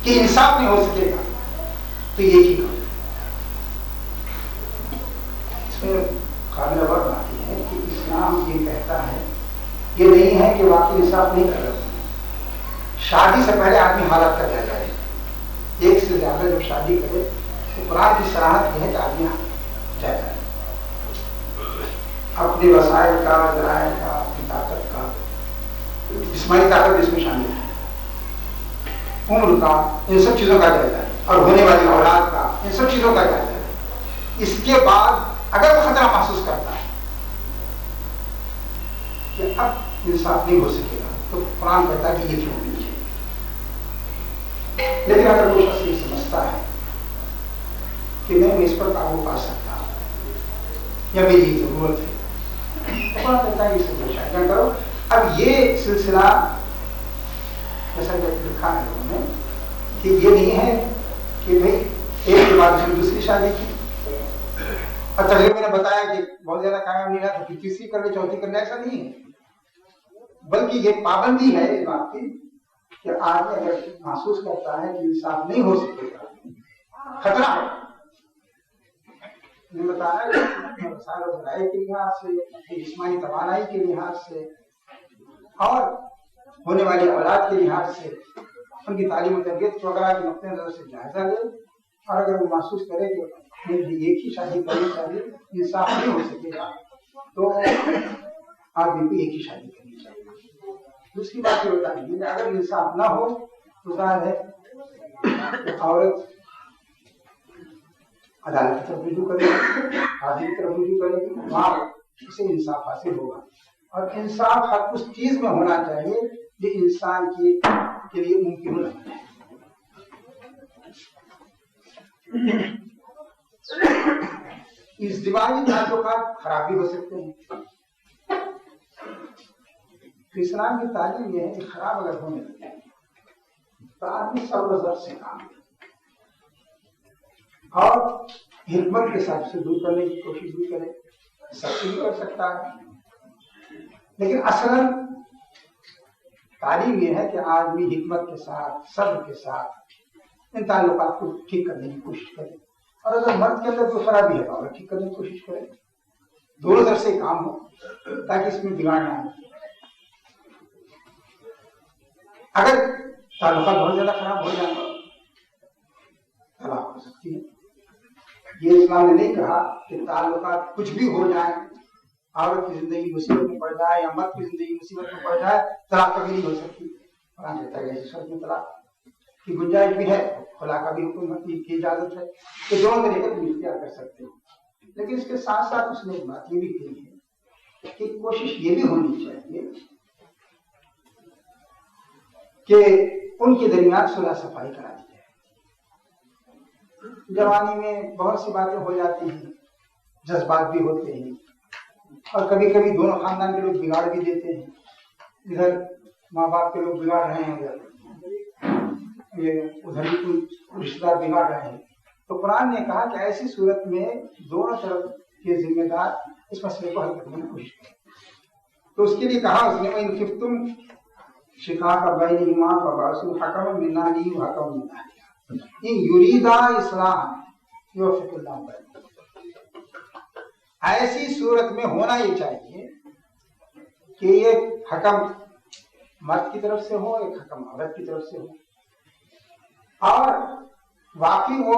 کہ انصاف نہیں ہو سکے گا تو یہ ہی کرو. اس میں قابل غور بات ہے کہ اسلام یہ کہتا ہے، یہ نہیں ہے کہ واقعی انصاف نہیں کر رہا. شادی سے پہلے آدمی حالت کا جائزہ لے. ایک سے زیادہ جب شادی کرے تو قرآن کی صراحت یہ ہے کہ آدمی جائزہ لے اپنے وسائل کا، ذرائع کا، اپنی طاقت کا. جسمانی طاقت اس میں شامل ہے، عمر کا، ان سب چیزوں کا جائزہ ہے، اور ہونے والی اولاد کا، ان سب چیزوں کا جائزہ ہے. اس کے بعد اگر وہ خطرہ محسوس کرتا ہے کہ اب انصاف نہیں ہو سکے گا تو قرآن کہتا ہے کہ یہ کیوں ہونی چاہیے. لیکن اگر وہ شخص یہ سمجھتا ہے کہ میں اس پر قابو پا سکتا ہوں یا میری ضرورت ہے تو قرآن کہتا ہے یہ سب شادیاں کرو. اب یہ سلسلہ جیسا کہ لکھا ہے لوگوں نے کہ یہ نہیں ہے کہ بھائی ایک کے بعد دوسری شادی کی، اور تجربے نے بتایا کہ بہت زیادہ کامیاب نہیں رہا تو پھر تیسری کر لے، چوتھی کر لے. ایسا نہیں ہے، بلکہ یہ پابندی ہے اس بات کی کہ آدمی اگر محسوس کرتا ہے کہ انصاف نہیں ہو سکے گا، خطرہ ہے. نے بتایا کہ وسائل و ذرائع کے لحاظ سے، جسمانی توانائی کے لحاظ سے، اور ہونے والی اولاد کے لحاظ سے، ان کی تعلیم و تربیت وغیرہ کے نقطۂ نظر سے جائزہ لے. اور اگر وہ محسوس کرے کہ ایک ہی شادی کرنی چاہیے، انصاف نہیں ہو سکے گا، تو آدمی کو ایک ہی شادی کرنی چاہیے. دوسری بات یہ ہوتا ہے کہ اگر انصاف نہ ہو تو ظاہر ہے عورت عدالت کی طرف رجوع کرے گی، قاضی کی طرف رجوع کرے گی، وہاں اسے انصاف حاصل ہوگا. اور انصاف ہر اس چیز میں ہونا چاہیے جو انسان کے لیے ممکن ہونا چاہیے. ازدواجی تعلقات خراب بھی ہو سکتے ہیں. اسلام کی تعلیم یہ ہے کہ خراب اگر ہونے لگے تو آدمی صبر و ضبط سے کام کرے اور حکمت کے ساتھ سے دور کرنے کی کوشش بھی کرے. سختی بھی کر سکتا ہے، لیکن اصلاً تعلیم یہ ہے کہ آدمی حکمت کے ساتھ، صبر کے ساتھ ان تعلقات کو ٹھیک کرنے کی کوشش کرے. اور اگر مرد کے اندر کوئی خرابی ہے تو عورت ٹھیک کرنے کی کوشش کرے. دونوں طرف سے کام ہو تاکہ اس میں بگاڑ نہ آئے. اگر تعلقات بہت زیادہ خراب ہو جائیں طلاق ہو سکتی ہے. یہ اسلام نے نہیں کہا کہ تعلقات کچھ بھی ہو جائیں، عورت کی زندگی مصیبت میں پڑ جائے یا مرد کی زندگی مصیبت میں پڑ جائے، طلاق کبھی نہیں ہو سکتی. قرآن کہتا ہے ایسی صورت میں طلاق کی گنجائش بھی ہے، خلا کا بھی حکم کی اجازت ہے کہ دونوں طریقے تم اختیار کر سکتے ہو. لیکن اس کے ساتھ ساتھ اس نے ایک بات یہ بھی کہی ہے کہ کوشش یہ بھی ہونی چاہیے کہ ان کے درمیان صلح صفائی کرا دی جائے. جوانی میں بہت سی باتیں ہو جاتی ہیں، جذبات بھی ہوتے ہیں، اور کبھی کبھی دونوں خاندان کے لوگ بگاڑ بھی دیتے ہیں. ادھر ماں باپ کے لوگ بگاڑ رہے ہیں، ادھر بھی کوئی رشتہ دار بگاڑ رہے ہیں. تو قرآن نے کہا کہ ایسی صورت میں دونوں طرف کے ذمہ دار اس مسئلے کو حل کرنے کی کوشش کریں. تو اس کے لیے کہا اس نے وَإِنْ خِفْتُمْ شِقَاقَ بَيْنِهِمَا فَبَعَثُوا حَكَمًا مِنْ أَهْلِهِ وَحَكَمًا مِنْ أَهْلِهَا إِنْ يُرِيدَا إِصْلَاحًا يُوَفِّقِ اللَّهُ بَيْنَهُمَا. ایسی صورت میں ہونا یہ چاہیے کہ ایک حکم مرد کی طرف سے ہو، ایک حکم عورت کی طرف سے ہو، اور واقعی وہ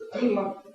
3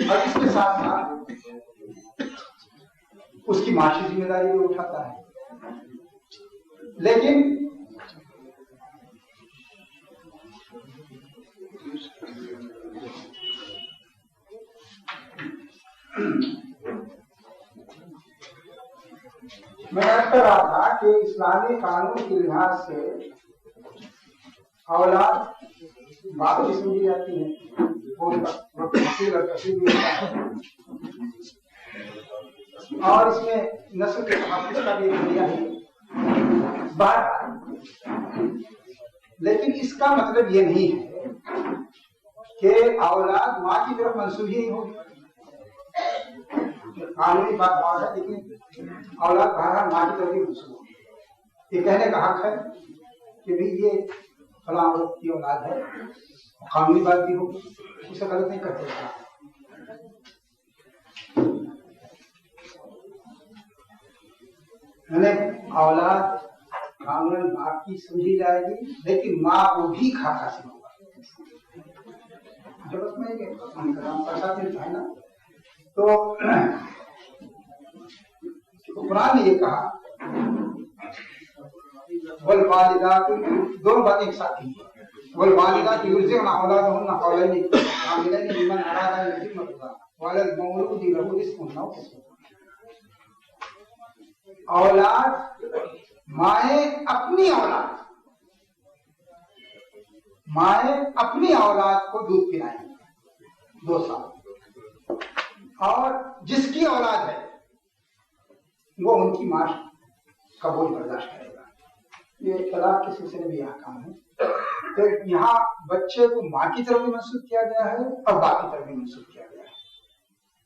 اور اس کے ساتھ ساتھ اس کی معاشی ذمہ داری بھی اٹھاتا ہے. لیکن میں عرض کر رہا تھا کہ اسلامی قانون کے لحاظ سے اولاد باپ کی سمجھی جاتی ہے، اور اس میں نسل کے تحفظ کا بھی ذریعہ ہے بہرحال. لیکن اس کا مطلب یہ نہیں ہے کہ اولاد ماں کی طرف منسوب ہی نہیں ہوگی. قانونی بات اور ہے لیکن اولاد بہرحال ماں کی طرف ہی منسوب ہوگی. یہ کہنے کا حق ہے کہ بھائی یہ فلاں کی اولاد ہے، قانونی بات بھی ہوگی، اسے غلط نہیں کرتے. اولاد قانون باپ کی سمجھی جائے گی لیکن ماں کو بھی حق حاصل ہوگا. جب اس میں پیسہ ہے نا تو قرآن نے یہ کہا والوالدات، دونوں باتیں ایک ساتھ ہیں. والوالدات یرضعن اولادهن حولین کاملین لمن اراد ان یتم الرضاعة وعلی المولود له رزقهن او کسوتهن. اولاد مائیں اپنی اولاد کو دودھ پلائیں گی 2 سال، اور جس کی اولاد ہے وہ ان کی معاش کا بوجھ برداشت کرے گا. یہ طلاق کے سلسلے میں یہ احکام ہے. تو یہاں بچے کو ماں کی طرف بھی منسوخ کیا گیا ہے اور باپ کی طرف بھی منسوخ کیا گیا ہے.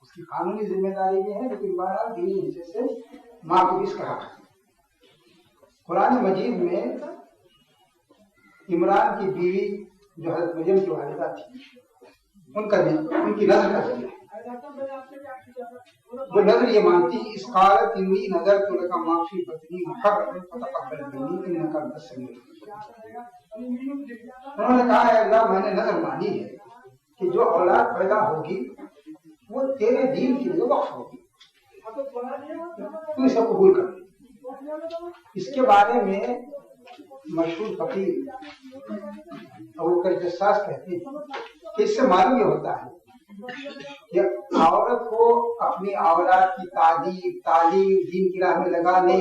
اس کی قانونی ذمہ داری بھی ہے لیکن بہرحال دینی حصے سے ماں کو بھی اس کا حق ہے. قرآن مجید میں عمران کی بیوی جو حضرت مریم کی والدہ تھی ان کی نظر کا ذریعہ ہے. وہ نظر یہ مانتی اس قالت انی نظرت لک ما فی بطنی محررا فتقبل منی انک انت السمیع العلیم. انہوں نے کہا ہے اللہ میں نے نظر مانی ہے کہ جو اولاد پیدا ہوگی وہ تیرے دین کے لیے وقف ہوگی، تو اسے قبول کر. اس کے بارے میں مشہور فقیر ابوبکر جساس کہتے ہیں کہ اس سے معلوم یہ ہوتا ہے کہ عورت کو اپنی اولاد کی تعلیم دین کی راہ میں لگانے،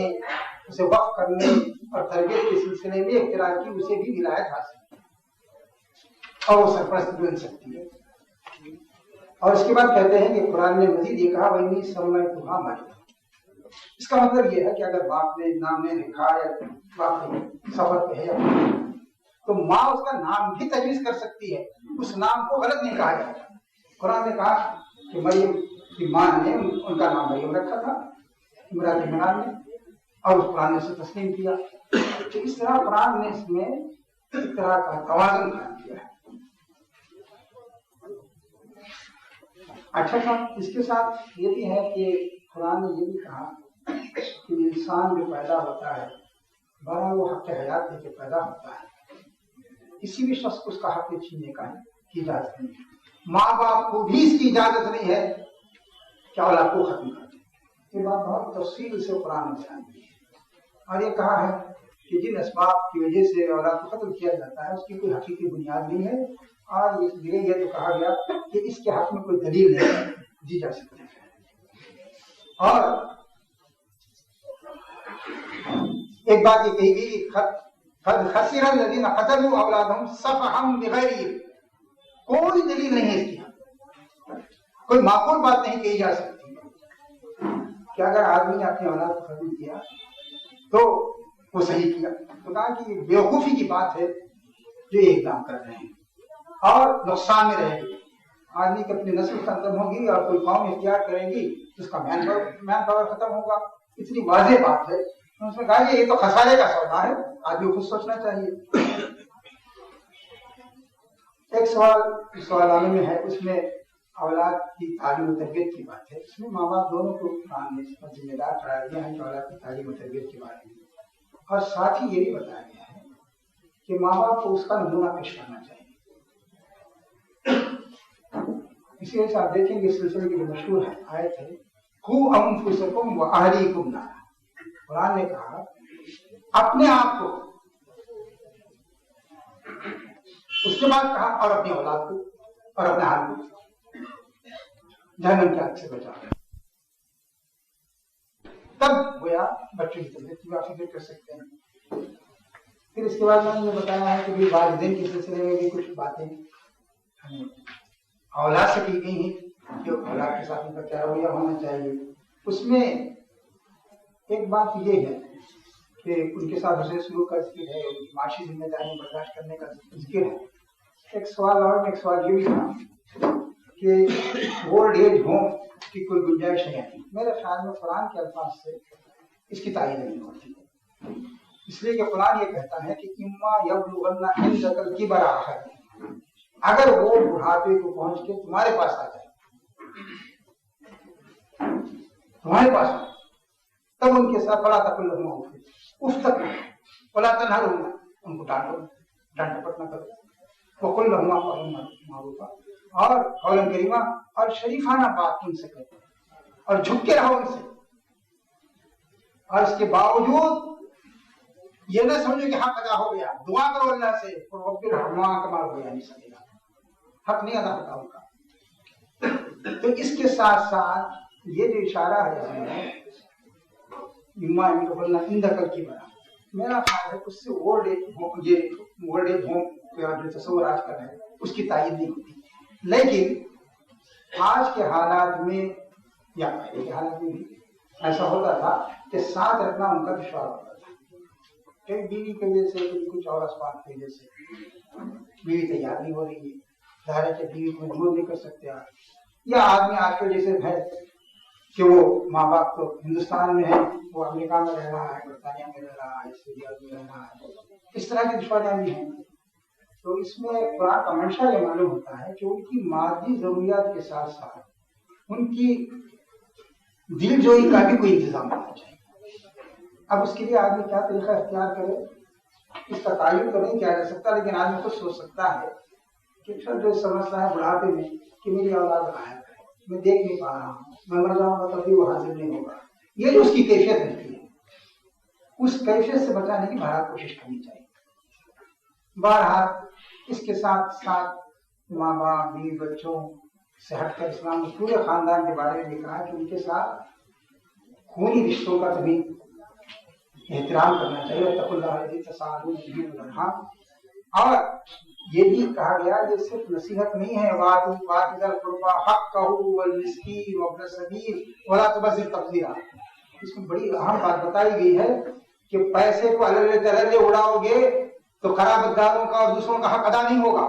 اسے وقف کرنے اور تربیت کے سلسلے میں اختیار کی اسے بھی ولایت حاصل ہے اور وہ سرپرست بن سکتی ہے. اور اس کے بعد کہتے ہیں کہ قرآن نے مزید یہ کہا وَإِنِّي سَمَّيْتُهَا مَرْيَمَ. اس کا مطلب یہ ہے کہ اگر باپ نے نام نہیں لکھا یا باپ نے سفر پہ ہے تو ماں اس کا نام بھی تجویز کر سکتی ہے، اس نام کو غلط نہیں کہا جائے. قرآن نے کہا کہ مریم کی ماں نے ان کا نام مریم رکھا تھا عمران نے، اور اس قرآن نے اسے تسلیم کیا. تو اس طرح قرآن نے اس میں اس طرح کا توازن قائم کیا ہے. اچھا تھا اس کے ساتھ یہ بھی ہے کہ قرآن نے یہ بھی کہا کہ انسان جو پیدا ہوتا ہے بہرحال وہ حق حیات لے کے پیدا ہوتا ہے، کسی بھی شخص کو اس کا حق چھیننے کا کی اجازت نہیں ہے. ماں باپ کو بھی اس کی اجازت نہیں ہے کہ اولاد کو ختم کر دیں. یہ بات بہت تفصیل سے قرآن نے بیان کی ہے اور یہ کہا ہے کہ جن اسباب کی وجہ سے اولاد کو ختم کیا جاتا ہے اس کی کوئی حقیقی بنیاد نہیں ہے، اور اس لیے یہ جو کہا گیا کہ اس کے حق میں کوئی دلیل نہیں دی جا سکتی. اور ایک بات یہ کہی گئی قد خسر الذین قتلوا اولادهم سفہا بغیر علم. کوئی دلیل نہیں ہے اس کی، کوئی معقول بات نہیں کہی جا سکتی کہ اگر آدمی نے اپنی اولاد کو ختم کیا تو وہ صحیح کیا. تو کہا کہ یہ بیوقوفی کی بات ہے جو یہ اقدام کر رہے ہیں اور نقصان میں رہے گی. آدمی کی اپنی نسل ختم ہوگی اور کوئی قوم اختیار کرے گی تو اس کا مین پاور ختم ہوگا. اتنی واضح بات ہے. اس نے کہا کہ یہ تو خسارے کا سودا ہے، آدمی کو خود سوچنا چاہیے. ایک سوال نامے میں ہے، اس میں اولاد کی تعلیم و تربیت کی بات ہے. اس میں ماں باپ دونوں کو قرآن نے ذمہ دار قرار دیا ہے کہ اولاد کی تعلیم و تربیت کے بارے میں، اور ساتھ ہی یہ بھی بتایا گیا ہے کہ ماں باپ کو اس کا نمونہ پیش کرنا چاہیے. اسی وجہ سے آپ دیکھیں گے اس سلسلے کی جو مشہور آیت ہے قو انفسکم واہلیکم نارا، قرآن نے کہا اپنے آپ کو، اس کے بعد کہا اور اپنی اولاد کو اور اپنے حال کو جہنم کی آگ سے بچاؤ. تب گویا بچوں کی طبیعت کی آپ فکر کر سکتے ہیں. پھر اس کے بعد میں نے بتایا ہے کہ والدین کے سلسلے میں بھی کچھ باتیں اولاد سے کی گئی ہیں کہ اولاد کے ساتھ ان کا کیا رویہ ہونا چاہیے. اس میں ایک بات یہ ہے کہ ان کے ساتھ حسن سلوک کا ذکر ہے، معاشی ذمہ داری برداشت کرنے کا ذکر ہے. ایک سوال اور ایک سوال یہ بھی تھا کہ اولڈ ایج ہوم کی کوئی گنجائش نہیں آتی. میرے خیال میں قرآن کے الفاظ سے اس کی تعین نہیں ہوتی، اس لیے کہ قرآن یہ کہتا ہے کہ اما یبلغن عندک الکبر احدہما، اگر وہ بڑھاپے کو پہنچ کے تمہارے پاس آ جائے، تمہارے پاس تب ان کے ساتھ فلا تقل لہما اف تک ولا تنہرہما، ان کو ڈانٹو، ڈانٹ ڈپٹ نہ کرو، وقل لہما قولا معروفا، اور قولا کریما، اور شریفانہ بات ان سے کرو اور جھک کے رہو ان سے. اور اس کے باوجود یہ نہ سمجھو کہ حق ادا ہو گیا، دعا کرو اللہ سے کمال ہو نہیں سکے گا، حق نہیں ادا ہوتا ان کا. تو اس کے ساتھ ساتھ یہ جو اشارہ ہے کی بنا، میرا خیال ہے اس سے اولڈ ایج ہوم کا جو تصور آج کل ہے اس کی تائید نہیں ہوتی. لیکن آج کے حالات میں یا پہلے کے حالات میں بھی ایسا ہوتا تھا کہ ساتھ رکھنا ان کا دشوار ہوتا تھا، کئی بیوی کی وجہ سے، کچھ اور اسباب کی وجہ سے بیوی تیار نہیں ہو رہی ہے، ظاہر ہے کہ بیوی کو مجبور نہیں کر سکتے آپ، یا آدمی آج کل جیسے ہے کہ وہ ماں باپ تو ہندوستان میں ہے، وہ امریکہ میں رہ رہا ہے، برطانیہ میں رہ رہا ہے، سعودیہ میں رہ رہا ہے، اس طرح کی دشواریاں بھی ہیں. تو اس میں قرآن کا منشا یہ معلوم ہوتا ہے کہ ان کی مادی ضروریات کے ساتھ ساتھ ان کی دل جوئی کا بھی کوئی انتظام ہونا چاہیے. اب اس کے لیے آدمی کیا طریقہ اختیار کرے اس کا تعین تو نہیں کیا جا سکتا، لیکن آدمی خود سوچ سکتا ہے کہ سر جو سمجھتا ہے بڑھاپے میں کہ میری اولاد غائب ہے، میں دیکھ نہیں پا رہا ہوں، میں مر جاؤں گا تب بھی وہ حاضر نہیں ہوگا، یہ جو اس کی کیفیت رہتی ہے اس کیفیت سے بچانے کی بہرحال کوشش کرنی چاہیے. بہرحال اس کے ساتھ ساتھ ماں باپ بیوی بچوں سے ہٹ کر اسلام نے پورے خاندان کے بارے میں کہا کہ ان کے ساتھ خونی رشتوں کا کبھی احترام کرنا چاہیے، اتقوا اللہ الذی تساءلون بہ والارحام. اور یہ بھی کہا گیا یہ صرف نصیحت نہیں ہے، وآت ذی القربى حقہ والمسکین وابن السبیل ولا تبذر تبذیرا. اس میں بڑی اہم بات بتائی گئی ہے کہ پیسے کو الگ تلے اڑاؤ گے تو قرابت داروں کا اور دوسروں کا حق ادا نہیں ہوگا.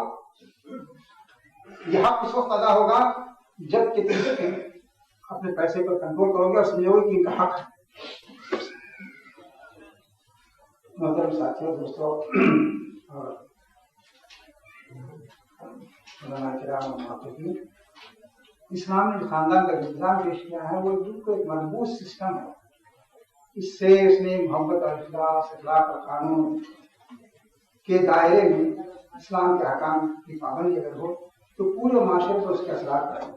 یہ حق اس وقت ادا ہوگا جب کہ تم اپنے پیسے پر کنٹرول کرو گے اور سمجھو گے کہ ان کا حق ہے. محترم ساتھیوں، دوستوں اور اسلام نے خاندان کا انتظام پیش کیا ہے وہ بالکل ایک مضبوط سسٹم ہے. اس سے اس نے محبت اور اخلاص، اخلاق اور قانون کے دائرے میں اسلام کے احکام کی پابندی اگر ہو تو پورے معاشرے پر اس کے اثرات پڑے.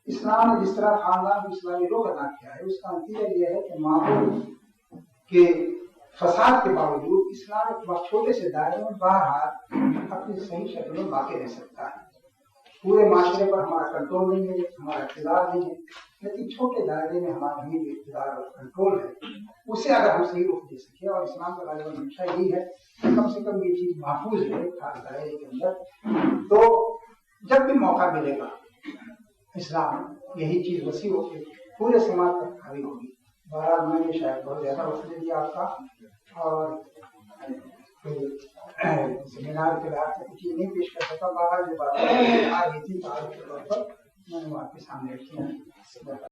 اسلام نے جس طرح خاندان کو اسلامی رخ ادا کیا ہے اس کا نتیجہ یہ ہے کہ ماحول کے فساد کے باوجود اسلام ایک بہت چھوٹے سے دائرے میں بہرحال اپنی صحیح شکل میں باقی رہ سکتا ہے. پورے معاشرے پر ہمارا کنٹرول نہیں ہے، ہمارا اقتدار نہیں ہے، لیکن چھوٹے دائرے میں ہمارا جو اقتدار اور کنٹرول ہے اسے اگر ہم صحیح رخ دے سکیں، اور اسلام کا غالباً منشا یہی ہے کہ کم سے کم یہ چیز محفوظ ہے خاص دائرے کے اندر، تو جب بھی موقع ملے گا اسلام یہی چیز وسیع ہو کے پورے سماج تک حاوی ہوگی. بہرحال میں نے شاید بہت زیادہ وقت دے دیا آپ کا، اور سیمینار کے لحاظ سے کچھ نہیں پیش کر سکتا. بہرحال جو بات آ رہی تھی تعارف کے طور پر میں نے وہ آپ کے سامنے رکھی.